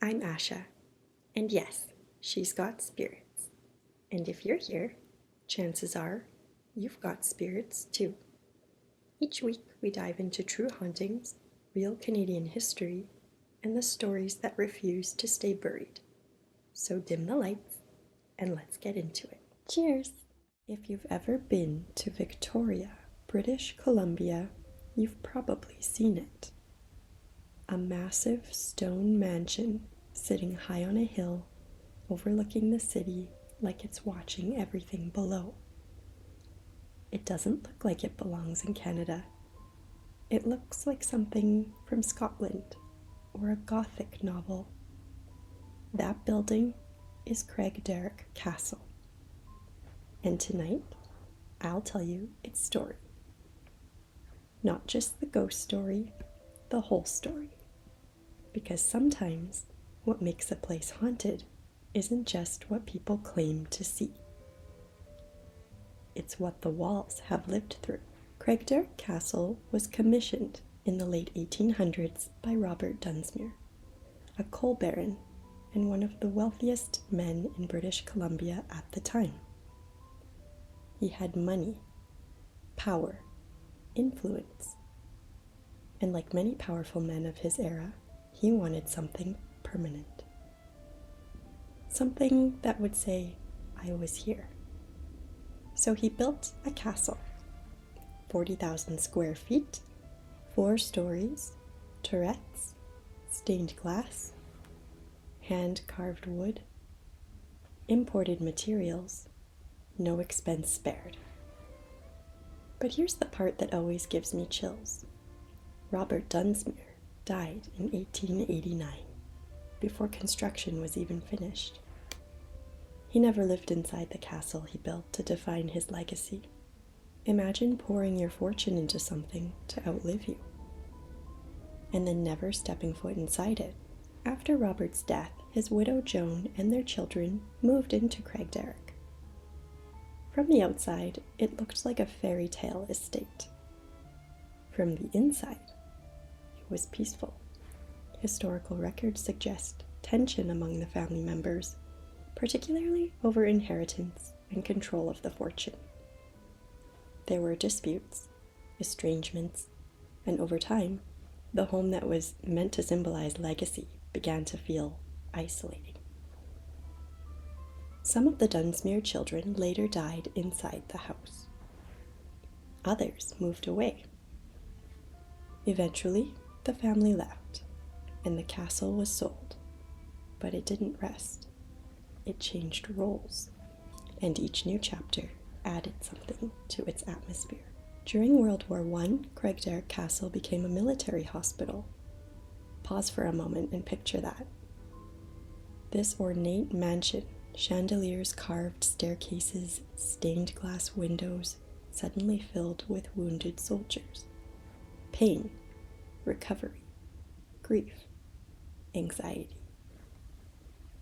I'm Asha, and yes, she's got spirits. And if you're here, chances are you've got spirits too. Each week, we dive into true hauntings, real Canadian history, and the stories that refuse to stay buried. So dim the lights and let's get into it. Cheers! If you've ever been to Victoria, British Columbia, you've probably seen it. A massive stone mansion sitting high on a hill, overlooking the city like it's watching everything below. It doesn't look like it belongs in Canada. It looks like something from Scotland or a Gothic novel. That building is Craigdarroch Castle. And tonight, I'll tell you its story. Not just the ghost story, the whole story. Because sometimes what makes a place haunted isn't just what people claim to see. It's what the walls have lived through. Craigdarroch Castle was commissioned in the late 1800s by Robert Dunsmuir, a coal baron and one of the wealthiest men in British Columbia at the time. He had money, power, influence, and like many powerful men of his era, he wanted something permanent. Something that would say, I was here. So he built a castle, 40,000 square feet, 4 stories, turrets, stained glass, hand-carved wood, imported materials, no expense spared. But here's the part that always gives me chills. Robert Dunsmuir died in 1889, before construction was even finished. He never lived inside the castle he built to define his legacy. Imagine pouring your fortune into something to outlive you, and then never stepping foot inside it. After Robert's death, his widow Joan and their children moved into Craigdarroch. From the outside, it looked like a fairy tale estate. From the inside, it was peaceful. Historical records suggest tension among the family members, particularly over inheritance and control of the fortune. There were disputes, estrangements, and over time, the home that was meant to symbolize legacy began to feel isolating. Some of the Dunsmuir children later died inside the house. Others moved away. Eventually, the family left, and the castle was sold. But it didn't rest. It changed roles, and each new chapter added something to its atmosphere. During World War I, Craigdarroch Castle became a military hospital. Pause for a moment and picture that. This ornate mansion, chandeliers, carved staircases, stained glass windows, suddenly filled with wounded soldiers. Pain, recovery, grief, anxiety.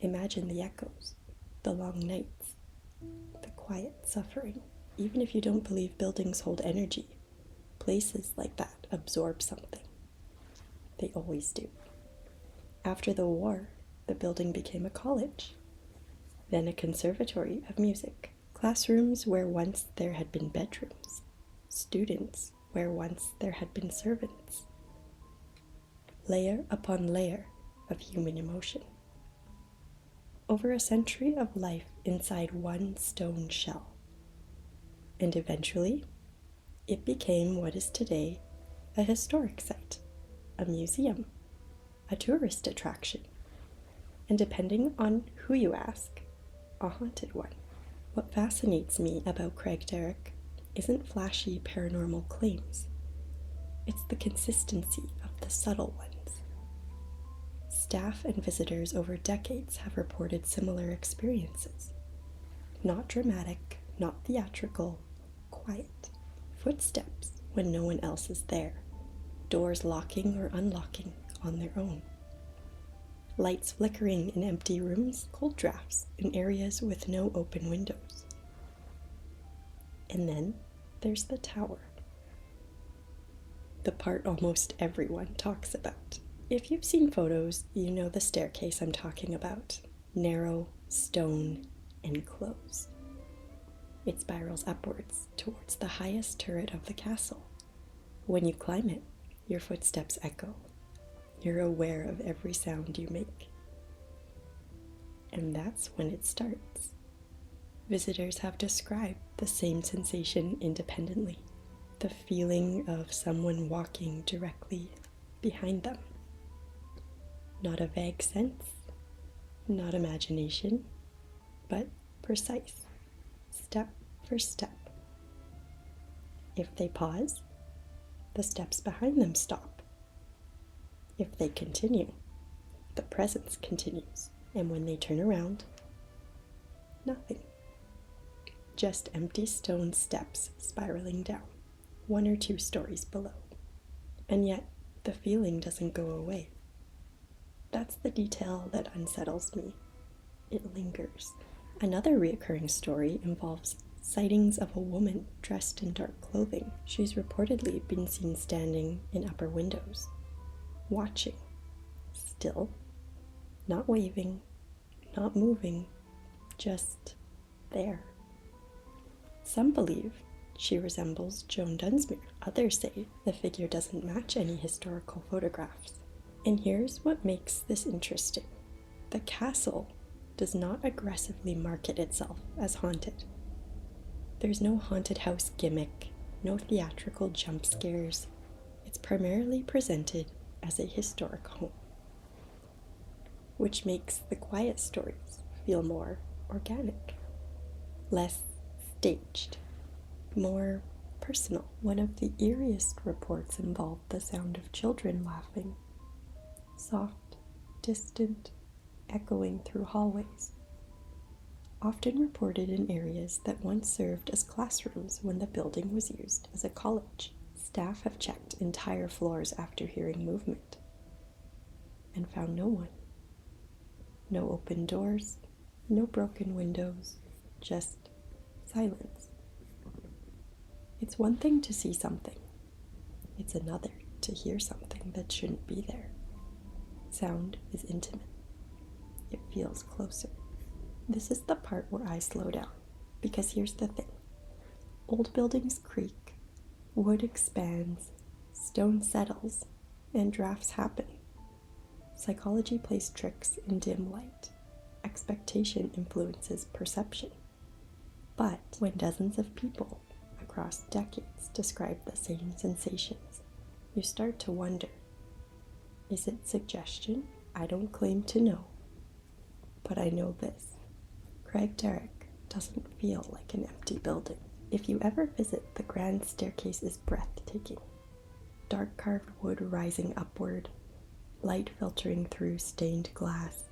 Imagine the echoes, the long nights, the quiet suffering. Even if you don't believe buildings hold energy, places like that absorb something. They always do. After the war, the building became a college, then a conservatory of music, classrooms where once there had been bedrooms, students where once there had been servants. Layer upon layer of human emotion. Over a century of life inside one stone shell. And eventually, it became what is today a historic site, a museum, a tourist attraction, and depending on who you ask, a haunted one. What fascinates me about Craigdarroch isn't flashy paranormal claims. It's the consistency of the subtle ones. Staff and visitors over decades have reported similar experiences. Not dramatic, not theatrical, quiet. Footsteps when no one else is there. Doors locking or unlocking on their own. Lights flickering in empty rooms, cold drafts in areas with no open windows. And then there's the tower. The part almost everyone talks about. If you've seen photos, you know the staircase I'm talking about. Narrow, stone, and closed. It spirals upwards towards the highest turret of the castle. When you climb it, your footsteps echo. You're aware of every sound you make. And that's when it starts. Visitors have described the same sensation independently. The feeling of someone walking directly behind them. Not a vague sense, not imagination, but precise, step for step. If they pause, the steps behind them stop. If they continue, the presence continues. And when they turn around, nothing. Just empty stone steps spiraling down, 1 or 2 stories below. And yet, the feeling doesn't go away. That's the detail that unsettles me. It lingers. Another recurring story involves sightings of a woman dressed in dark clothing. She's reportedly been seen standing in upper windows, watching, still, not waving, not moving, just there. Some believe she resembles Joan Dunsmuir. Others say the figure doesn't match any historical photographs. And here's what makes this interesting. The castle does not aggressively market itself as haunted. There's no haunted house gimmick, no theatrical jump scares. It's primarily presented as a historic home, which makes the quiet stories feel more organic, less staged, more personal. One of the eeriest reports involved the sound of children laughing, soft, distant, echoing through hallways, often reported in areas that once served as classrooms when the building was used as a college. Staff have checked entire floors after hearing movement and found no one. No open doors, no broken windows, just silence. It's one thing to see something. It's another to hear something that shouldn't be there. Sound is intimate. It feels closer. This is the part where I slow down, because here's the thing. Old buildings creak, wood expands, stone settles, and drafts happen. Psychology plays tricks in dim light. Expectation influences perception. But when dozens of people across decades describe the same sensations, you start to wonder, is it suggestion? I don't claim to know. But I know this. Craigdarroch doesn't feel like an empty building. If you ever visit, the grand staircase is breathtaking. Dark carved wood rising upward, light filtering through stained glass.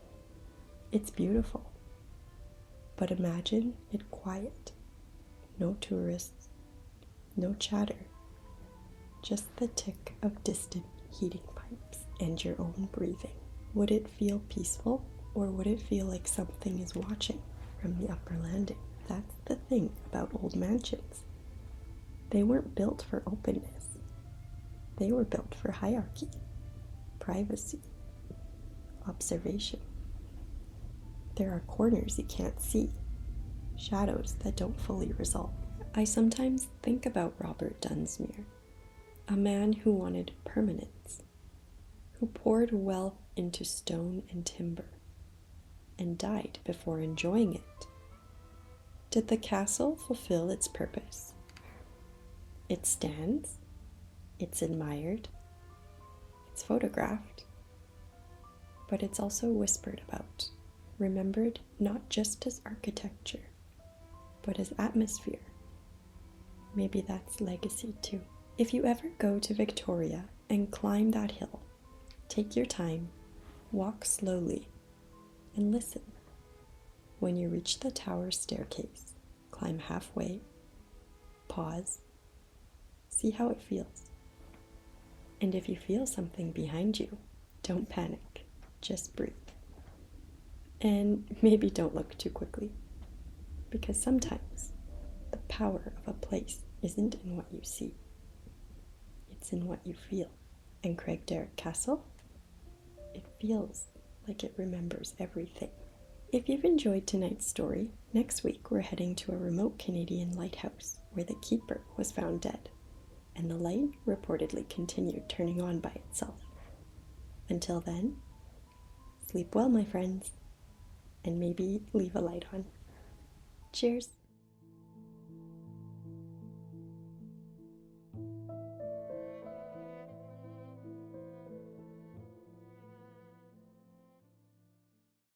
It's beautiful. But imagine it quiet. No tourists, no chatter. Just the tick of distant heating pipes and your own breathing. Would it feel peaceful, or would it feel like something is watching from the upper landing? That's the thing about old mansions. They weren't built for openness. They were built for hierarchy, privacy, observation. There are corners you can't see, shadows that don't fully resolve. I sometimes think about Robert Dunsmuir, a man who wanted permanence, who poured wealth into stone and timber, and died before enjoying it. Did the castle fulfill its purpose? It stands, it's admired, it's photographed, but it's also whispered about, remembered not just as architecture, but as atmosphere. Maybe that's legacy too. If you ever go to Victoria and climb that hill, take your time, walk slowly, and listen. When you reach the tower staircase, climb halfway, pause, see how it feels. And if you feel something behind you, don't panic, just breathe. And maybe don't look too quickly, because sometimes the power of a place isn't in what you see, it's in what you feel. And Craigdarroch Castle? it feels like it remembers everything. If you've enjoyed tonight's story, next week we're heading to a remote Canadian lighthouse where the keeper was found dead, and the light reportedly continued turning on by itself. Until then, sleep well, my friends, and maybe leave a light on. Cheers!